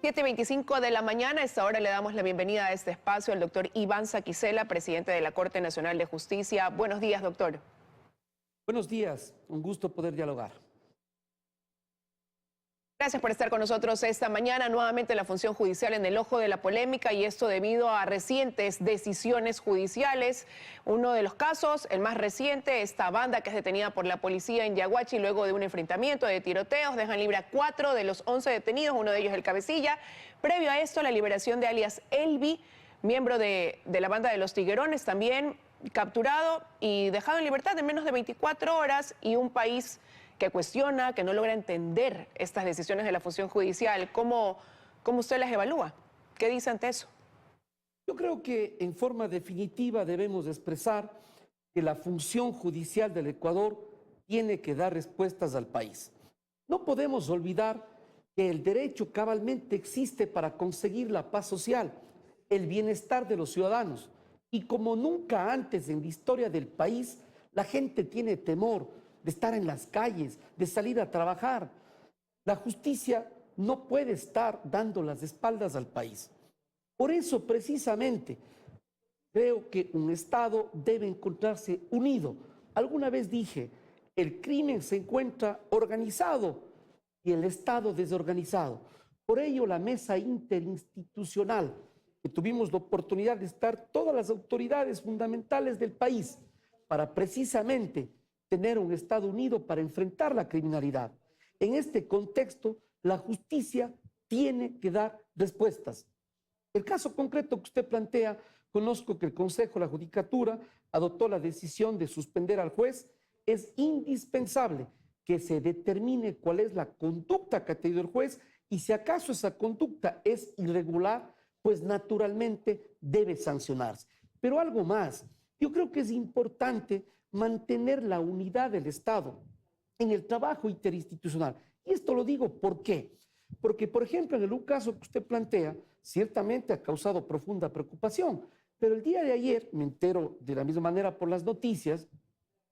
7:25 de la mañana, a esta hora le damos la bienvenida a este espacio al doctor Iván Saquicela, presidente de la Corte Nacional de Justicia. Buenos días, doctor. Buenos días, un gusto poder dialogar. Gracias por estar con nosotros esta mañana. Nuevamente la función judicial en el ojo de la polémica, y esto debido a recientes decisiones judiciales. Uno de los casos, el más reciente, esta banda que es detenida por la policía en Yaguachi luego de un enfrentamiento de tiroteos. Dejan libre a 4 de los 11 detenidos, uno de ellos el cabecilla. Previo a esto, la liberación de alias Elvi, miembro de la banda de los Tiguerones, también capturado y dejado en libertad en menos de 24 horas, y un país que cuestiona, que no logra entender estas decisiones de la función judicial. ¿Cómo usted las evalúa? ¿Qué dice ante eso? Yo creo que en forma definitiva debemos expresar que la función judicial del Ecuador tiene que dar respuestas al país. No podemos olvidar que el derecho cabalmente existe para conseguir la paz social, el bienestar de los ciudadanos. Y como nunca antes en la historia del país, la gente tiene temor de estar en las calles, de salir a trabajar. La justicia no puede estar dando las espaldas al país. Por eso, precisamente, creo que un Estado debe encontrarse unido. Alguna vez dije, el crimen se encuentra organizado y el Estado desorganizado. Por ello, la mesa interinstitucional, que tuvimos la oportunidad de estar todas las autoridades fundamentales del país, para precisamente tener un Estado unido para enfrentar la criminalidad. En este contexto, la justicia tiene que dar respuestas. El caso concreto que usted plantea, conozco que el Consejo de la Judicatura adoptó la decisión de suspender al juez. Es indispensable que se determine cuál es la conducta que ha tenido el juez, y si acaso esa conducta es irregular, pues naturalmente debe sancionarse. Pero algo más, yo creo que es importante mantener la unidad del Estado en el trabajo interinstitucional. Y esto lo digo ¿por qué? Porque, por ejemplo, en el caso que usted plantea, ciertamente ha causado profunda preocupación, pero el día de ayer me entero de la misma manera por las noticias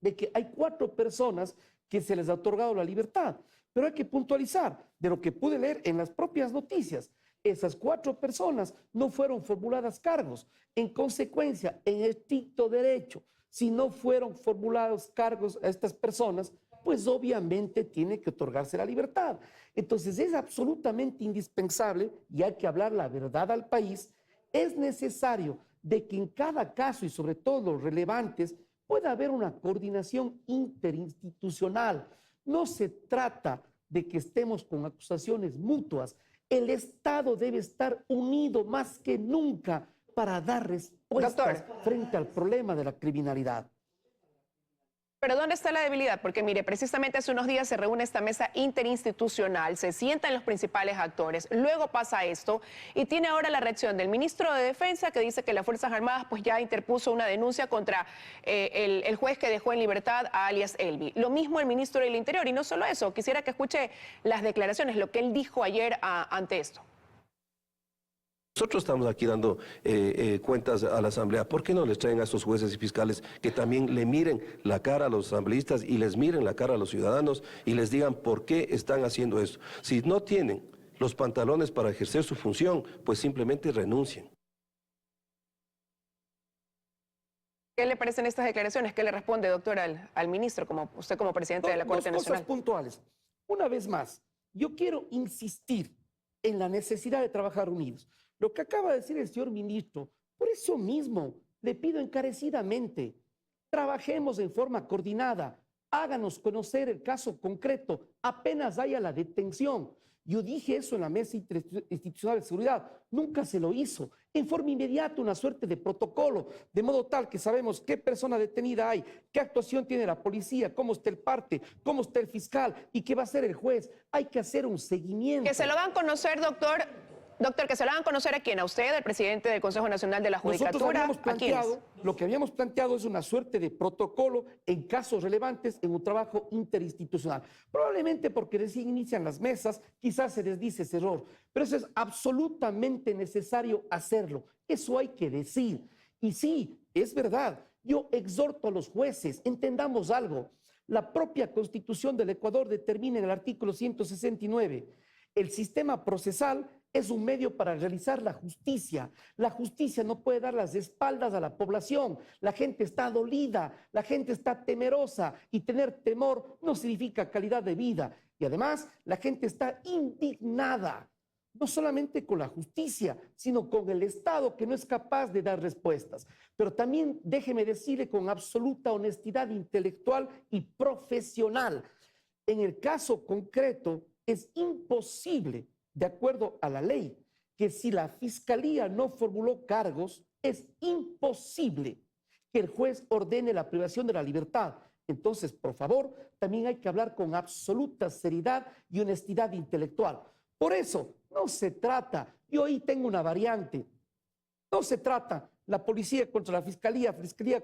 de que hay 4 personas que se les ha otorgado la libertad. Pero hay que puntualizar de lo que pude leer en las propias noticias. Esas 4 personas no fueron formuladas cargos. En consecuencia, en estricto derecho, si no fueron formulados cargos a estas personas, pues obviamente tiene que otorgarse la libertad. Entonces es absolutamente indispensable, y hay que hablar la verdad al país, es necesario de que en cada caso, y sobre todo los relevantes, pueda haber una coordinación interinstitucional. No se trata de que estemos con acusaciones mutuas. El Estado debe estar unido más que nunca para dar respuestas frente al problema de la criminalidad. Pero ¿dónde está la debilidad? Porque mire, precisamente hace unos días se reúne esta mesa interinstitucional, se sientan los principales actores, luego pasa esto, y tiene ahora la reacción del ministro de Defensa, que dice que las Fuerzas Armadas pues ya interpuso una denuncia contra el juez que dejó en libertad a alias Elvi. Lo mismo el ministro del Interior, y no solo eso, quisiera que escuche las declaraciones, lo que él dijo ayer ante esto. Nosotros estamos aquí dando cuentas a la Asamblea. ¿Por qué no les traen a estos jueces y fiscales que también le miren la cara a los asambleístas y les miren la cara a los ciudadanos y les digan por qué están haciendo esto? Si no tienen los pantalones para ejercer su función, pues simplemente renuncien. ¿Qué le parecen estas declaraciones? ¿Qué le responde, doctor, al ministro, usted como presidente de la Corte Nacional? Dos cosas puntuales. Una vez más, yo quiero insistir en la necesidad de trabajar unidos. Lo que acaba de decir el señor ministro, por eso mismo le pido encarecidamente, trabajemos en forma coordinada, háganos conocer el caso concreto, apenas haya la detención. Yo dije eso en la Mesa Institucional de Seguridad, nunca se lo hizo. En forma inmediata, una suerte de protocolo, de modo tal que sabemos qué persona detenida hay, qué actuación tiene la policía, cómo está el parte, cómo está el fiscal y qué va a hacer el juez. Hay que hacer un seguimiento. Que se lo hagan conocer, doctor. Doctor, que se lo hagan conocer ¿a quién? ¿A usted, el presidente del Consejo Nacional de la Judicatura? Lo que habíamos planteado es una suerte de protocolo en casos relevantes en un trabajo interinstitucional. Probablemente porque recién inician las mesas, quizás se les dice ese error, pero eso es absolutamente necesario hacerlo. Eso hay que decir. Y sí, es verdad, yo exhorto a los jueces, entendamos algo. La propia Constitución del Ecuador determina en el artículo 169, el sistema procesal es un medio para realizar la justicia. La justicia no puede dar las espaldas a la población. La gente está dolida, la gente está temerosa y tener temor no significa calidad de vida. Y además, la gente está indignada, no solamente con la justicia, sino con el Estado que no es capaz de dar respuestas. Pero también déjeme decirle con absoluta honestidad intelectual y profesional, en el caso concreto es imposible, de acuerdo a la ley, que si la Fiscalía no formuló cargos, es imposible que el juez ordene la privación de la libertad. Entonces, por favor, también hay que hablar con absoluta seriedad y honestidad intelectual. Por eso, no se trata, yo ahí tengo una variante, no se trata la policía contra la fiscalía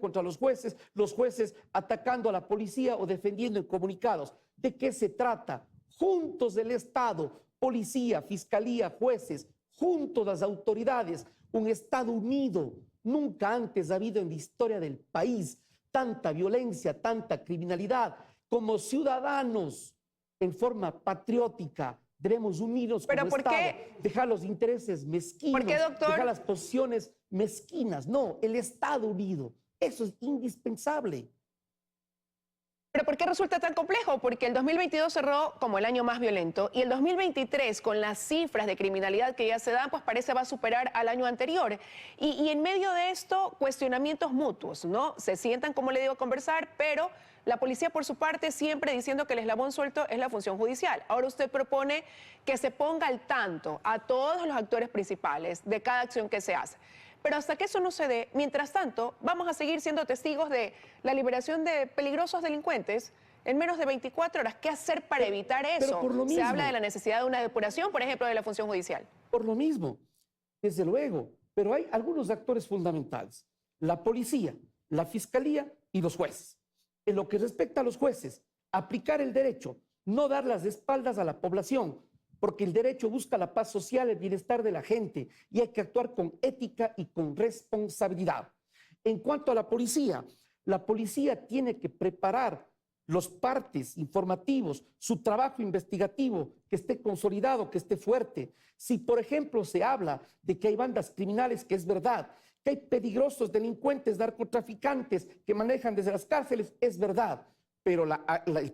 contra los jueces atacando a la policía o defendiendo en comunicados. ¿De qué se trata? Juntos del Estado, policía, fiscalía, jueces, juntos las autoridades, un Estado unido. Nunca antes ha habido en la historia del país tanta violencia, tanta criminalidad. Como ciudadanos, en forma patriótica, debemos unirnos como Estado, dejar los intereses mezquinos, dejar las posiciones mezquinas. No, el Estado unido, eso es indispensable. ¿Pero por qué resulta tan complejo? Porque el 2022 cerró como el año más violento y el 2023, con las cifras de criminalidad que ya se dan, pues parece va a superar al año anterior. Y en medio de esto, cuestionamientos mutuos, ¿no? Se sientan, como le digo, a conversar, pero la policía, por su parte, siempre diciendo que el eslabón suelto es la función judicial. Ahora usted propone que se ponga al tanto a todos los actores principales de cada acción que se hace. Pero hasta que eso no se dé, mientras tanto, vamos a seguir siendo testigos de la liberación de peligrosos delincuentes en menos de 24 horas. ¿Qué hacer para evitar eso? Por lo mismo, se habla de la necesidad de una depuración, por ejemplo, de la función judicial. Por lo mismo, desde luego, pero hay algunos actores fundamentales. La policía, la fiscalía y los jueces. En lo que respecta a los jueces, aplicar el derecho, no dar las espaldas a la población, porque el derecho busca la paz social, el bienestar de la gente, y hay que actuar con ética y con responsabilidad. En cuanto a la policía tiene que preparar los partes informativos, su trabajo investigativo, que esté consolidado, que esté fuerte. Si, por ejemplo, se habla de que hay bandas criminales, que es verdad, que hay peligrosos delincuentes, narcotraficantes que manejan desde las cárceles, es verdad, pero la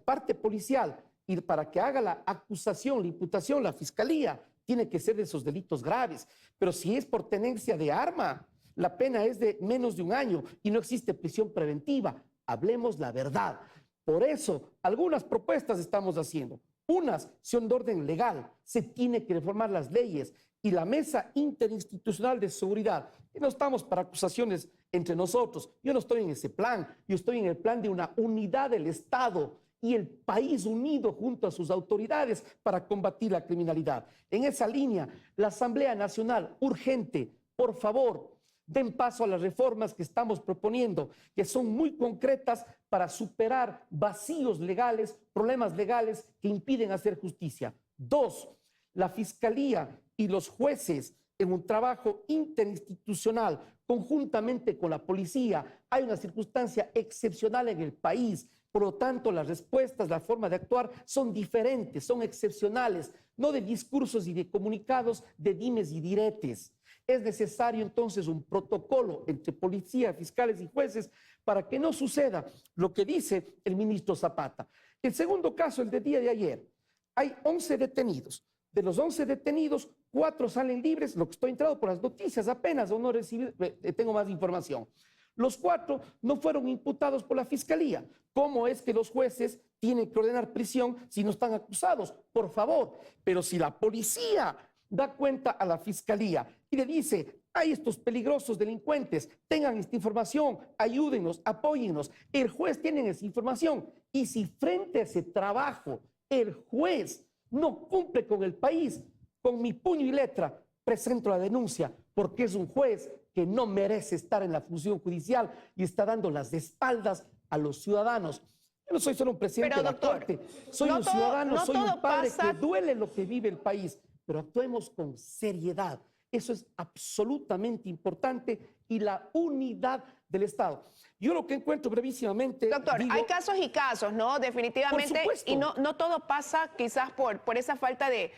parte policial, y para que haga la acusación, la imputación, la fiscalía, tiene que ser de esos delitos graves. Pero si es por tenencia de arma, la pena es de menos de 1 año y no existe prisión preventiva. Hablemos la verdad. Por eso, algunas propuestas estamos haciendo. Unas son de orden legal, se tiene que reformar las leyes, y la Mesa Interinstitucional de Seguridad, y no estamos para acusaciones entre nosotros, yo no estoy en ese plan, yo estoy en el plan de una unidad del Estado y el país unido junto a sus autoridades para combatir la criminalidad. En esa línea, la Asamblea Nacional, urgente, por favor, den paso a las reformas que estamos proponiendo, que son muy concretas para superar vacíos legales, problemas legales que impiden hacer justicia. 2, la Fiscalía y los jueces, en un trabajo interinstitucional, conjuntamente con la policía, hay una circunstancia excepcional en el país. Por lo tanto, las respuestas, la forma de actuar son diferentes, son excepcionales, no de discursos y de comunicados de dimes y diretes. Es necesario entonces un protocolo entre policía, fiscales y jueces para que no suceda lo que dice el ministro Zapata. El segundo caso, el del día de ayer, hay 11 detenidos. De los 11 detenidos, 4 salen libres, lo que estoy enterado por las noticias apenas, o no recibí, tengo más información. Los 4 no fueron imputados por la Fiscalía. ¿Cómo es que los jueces tienen que ordenar prisión si no están acusados? Por favor, pero si la policía da cuenta a la Fiscalía y le dice, hay estos peligrosos delincuentes, tengan esta información, ayúdennos, apóyennos, el juez tiene esa información, y si frente a ese trabajo el juez no cumple con el país, con mi puño y letra presento la denuncia, porque es un juez que no merece estar en la función judicial y está dando las espaldas a los ciudadanos. Yo no soy solo un presidente de la Corte, soy un ciudadano, soy un padre que duele lo que vive el país, pero actuemos con seriedad. Eso es absolutamente importante, y la unidad del Estado. Yo lo que encuentro brevísimamente... Doctor, digo, hay casos y casos, ¿no? Definitivamente. Por supuesto. Y no todo pasa quizás por esa falta de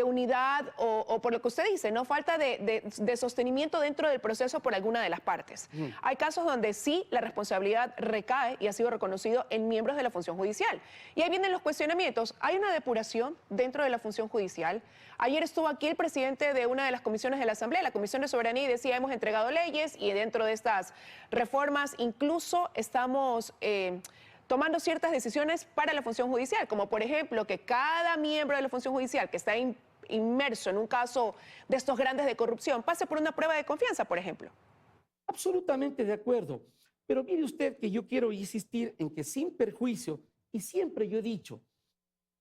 unidad o por lo que usted dice, ¿no? Falta de sostenimiento dentro del proceso por alguna de las partes. Hay casos donde sí la responsabilidad recae y ha sido reconocido en miembros de la función judicial. Y ahí vienen los cuestionamientos. ¿Hay una depuración dentro de la función judicial? Ayer estuvo aquí el presidente de una de las comisiones de la Asamblea, la Comisión de Soberanía, y decía, hemos entregado leyes y dentro de estas reformas incluso estamos tomando ciertas decisiones para la función judicial, como por ejemplo que cada miembro de la función judicial que está inmerso en un caso de estos grandes de corrupción pase por una prueba de confianza, por ejemplo. Absolutamente de acuerdo. Pero mire usted que yo quiero insistir en que sin perjuicio, y siempre yo he dicho,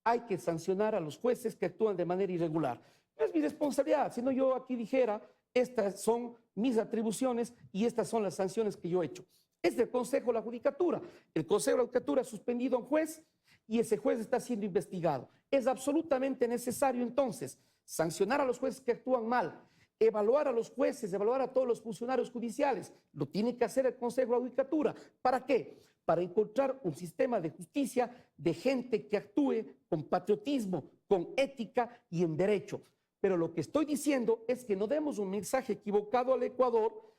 hay que sancionar a los jueces que actúan de manera irregular. No es mi responsabilidad, sino yo aquí dijera, estas son mis atribuciones y estas son las sanciones que yo he hecho. Es del Consejo de la Judicatura. El Consejo de la Judicatura ha suspendido a un juez y ese juez está siendo investigado. Es absolutamente necesario entonces sancionar a los jueces que actúan mal, evaluar a los jueces, evaluar a todos los funcionarios judiciales. Lo tiene que hacer el Consejo de la Judicatura. ¿Para qué? Para encontrar un sistema de justicia de gente que actúe con patriotismo, con ética y en derecho. Pero lo que estoy diciendo es que no demos un mensaje equivocado al Ecuador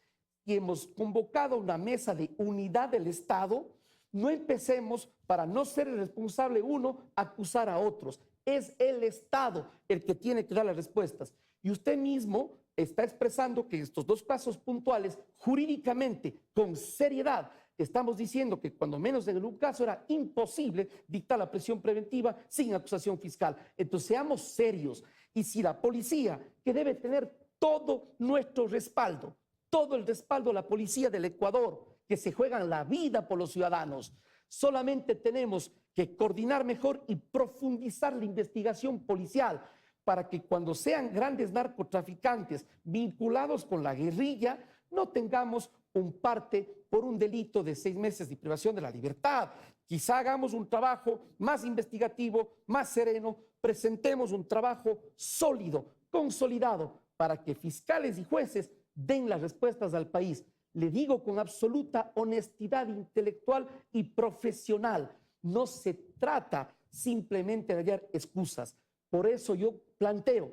y hemos convocado una mesa de unidad del Estado. No empecemos, para no ser el responsable uno, a acusar a otros. Es el Estado el que tiene que dar las respuestas. Y usted mismo está expresando que estos dos casos puntuales, jurídicamente, con seriedad, estamos diciendo que cuando menos en un caso era imposible dictar la prisión preventiva sin acusación fiscal. Entonces seamos serios. Y si la policía, que debe tener todo nuestro respaldo, todo el respaldo de la policía del Ecuador, que se juegan la vida por los ciudadanos, solamente tenemos que coordinar mejor y profundizar la investigación policial para que cuando sean grandes narcotraficantes vinculados con la guerrilla, no tengamos un parte por un delito de 6 meses de privación de la libertad. Quizá hagamos un trabajo más investigativo, más sereno, presentemos un trabajo sólido, consolidado, para que fiscales y jueces den las respuestas al país. Le digo con absoluta honestidad intelectual y profesional, no se trata simplemente de hallar excusas. Por eso yo planteo,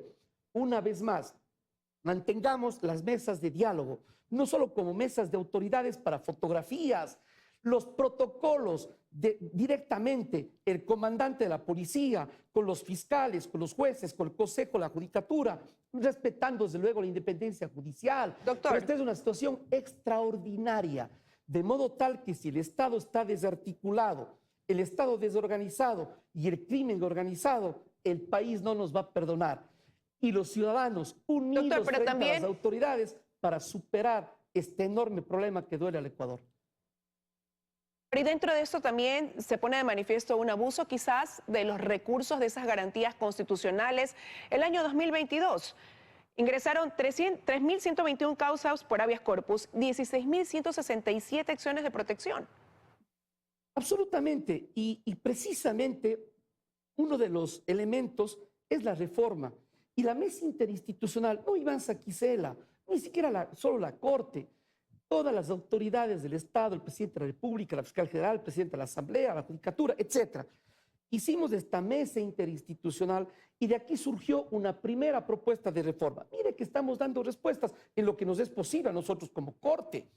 una vez más, mantengamos las mesas de diálogo, no solo como mesas de autoridades para fotografías, los protocolos directamente el comandante de la policía, con los fiscales, con los jueces, con el Consejo, la Judicatura, respetando desde luego la independencia judicial. Doctor. Pero esta es una situación extraordinaria, de modo tal que si el Estado está desarticulado, el Estado desorganizado y el crimen organizado, el país no nos va a perdonar. Y los ciudadanos unidos Doctor, pero frente también a las autoridades para superar este enorme problema que duele al Ecuador. Y dentro de esto también se pone de manifiesto un abuso quizás de los recursos de esas garantías constitucionales. El año 2022 ingresaron 3.121 causas por habeas corpus, 16.167 acciones de protección. Absolutamente. Y precisamente uno de los elementos es la reforma. Y la mesa interinstitucional, no Iván Saquicela, ni siquiera solo la Corte, todas las autoridades del Estado, el presidente de la República, la fiscal general, el presidente de la Asamblea, la Judicatura, etc. Hicimos esta mesa interinstitucional y de aquí surgió una primera propuesta de reforma. Mire que estamos dando respuestas en lo que nos es posible a nosotros como Corte.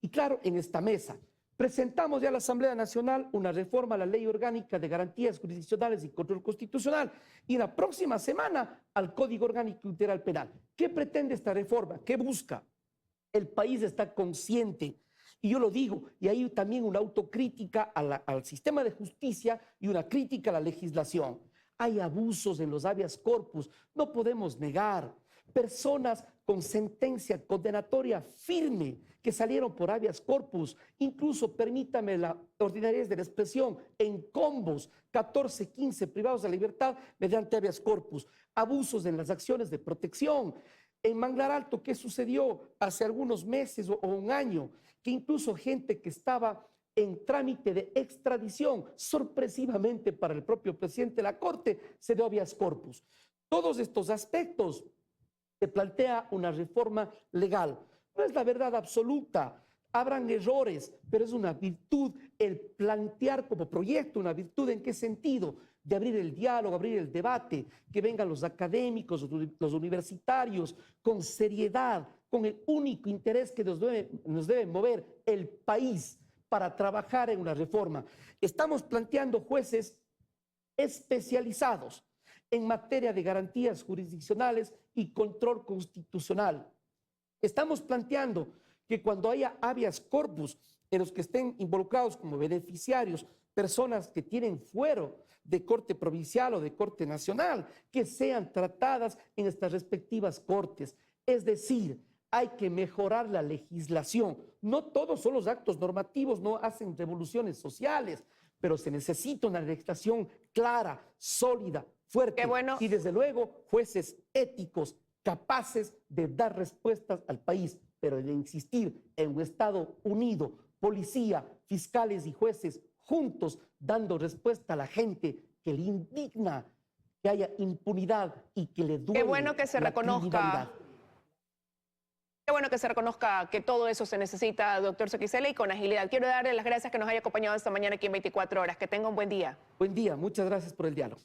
Y claro, en esta mesa presentamos ya a la Asamblea Nacional una reforma a la Ley Orgánica de Garantías Jurisdiccionales y Control Constitucional y la próxima semana al Código Orgánico Integral Penal. ¿Qué pretende esta reforma? ¿Qué busca? El país está consciente, y yo lo digo, y hay también una autocrítica al sistema de justicia y una crítica a la legislación. Hay abusos en los habeas corpus, no podemos negar. Personas con sentencia condenatoria firme que salieron por habeas corpus, incluso, permítame la ordinariedad de la expresión, en combos, 14, 15 privados de la libertad mediante habeas corpus. Abusos en las acciones de protección. En Manglar Alto, ¿qué sucedió hace algunos meses o un año? Que incluso gente que estaba en trámite de extradición, sorpresivamente para el propio presidente de la Corte, se dio habeas corpus. Todos estos aspectos se plantea una reforma legal. No es la verdad absoluta. habrán errores, pero es una virtud el plantear como proyecto, una virtud ¿en qué sentido? De abrir el diálogo, abrir el debate, que vengan los académicos, los universitarios, con seriedad, con el único interés que nos debe mover el país para trabajar en una reforma. Estamos planteando jueces especializados en materia de garantías jurisdiccionales y control constitucional. Estamos planteando que cuando haya habeas corpus en los que estén involucrados como beneficiarios personas que tienen fuero de corte provincial o de corte nacional, que sean tratadas en estas respectivas cortes. Es decir, hay que mejorar la legislación. No todos son los actos normativos, no hacen revoluciones sociales, pero se necesita una legislación clara, sólida, fuerte. Qué bueno. Y desde luego jueces éticos, capaces de dar respuestas al país, pero de insistir en un Estado unido, policía, fiscales y jueces juntos, dando respuesta a la gente que le indigna que haya impunidad y que le duele. Qué bueno que se la reconozca. criminalidad. Qué bueno que se reconozca que todo eso se necesita, doctor Zoquizela, y con agilidad. Quiero darle las gracias que nos haya acompañado esta mañana aquí en 24 horas. Que tenga un buen día. Buen día, muchas gracias por el diálogo.